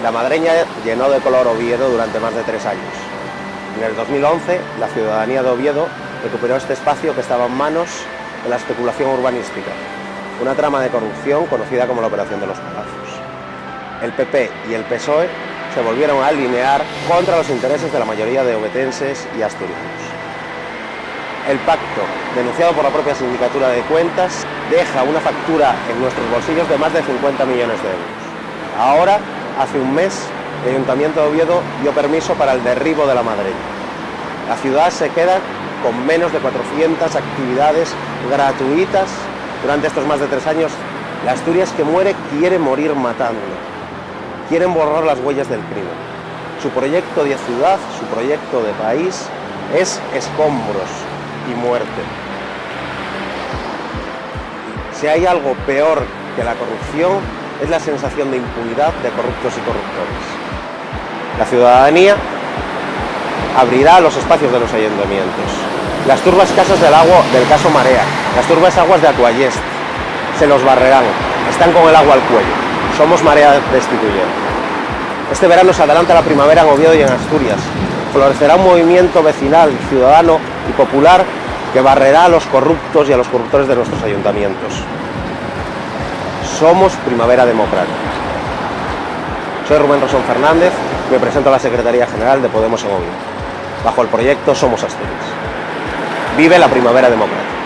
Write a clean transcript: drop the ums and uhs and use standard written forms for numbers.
La madreña llenó de color Oviedo durante más de 3 años. En el 2011, la ciudadanía de Oviedo recuperó este espacio que estaba en manos de la especulación urbanística, una trama de corrupción conocida como la Operación de los Palacios. El PP y el PSOE se volvieron a alinear contra los intereses de la mayoría de ovetenses y asturianos. El pacto, denunciado por la propia Sindicatura de Cuentas, deja una factura en nuestros bolsillos de más de 50 millones de euros. Ahora, hace un mes, el Ayuntamiento de Oviedo dio permiso para el derribo de la madreña. La ciudad se queda con menos de 400 actividades gratuitas durante estos más de 3 años. La Asturias que muere quiere morir matando. Quieren borrar las huellas del crimen. Su proyecto de ciudad, su proyecto de país es escombros y muerte. Si hay algo peor que la corrupción, es la sensación de impunidad de corruptos y corruptores. La ciudadanía abrirá los espacios de los ayuntamientos. Las turbas casas del agua del caso Marea, las turbas aguas de Atuayest, se los barrerán. Están con el agua al cuello. Somos Marea Destituyente. Este verano se adelanta la primavera en Oviedo y en Asturias. Florecerá un movimiento vecinal, ciudadano y popular que barrerá a los corruptos y a los corruptores de nuestros ayuntamientos. Somos Primavera Democrática. Soy Rubén Rosón Fernández y me presento a la Secretaría General de Podemos en Oviedo, bajo el proyecto Somos Asturias. Vive la Primavera Democrática.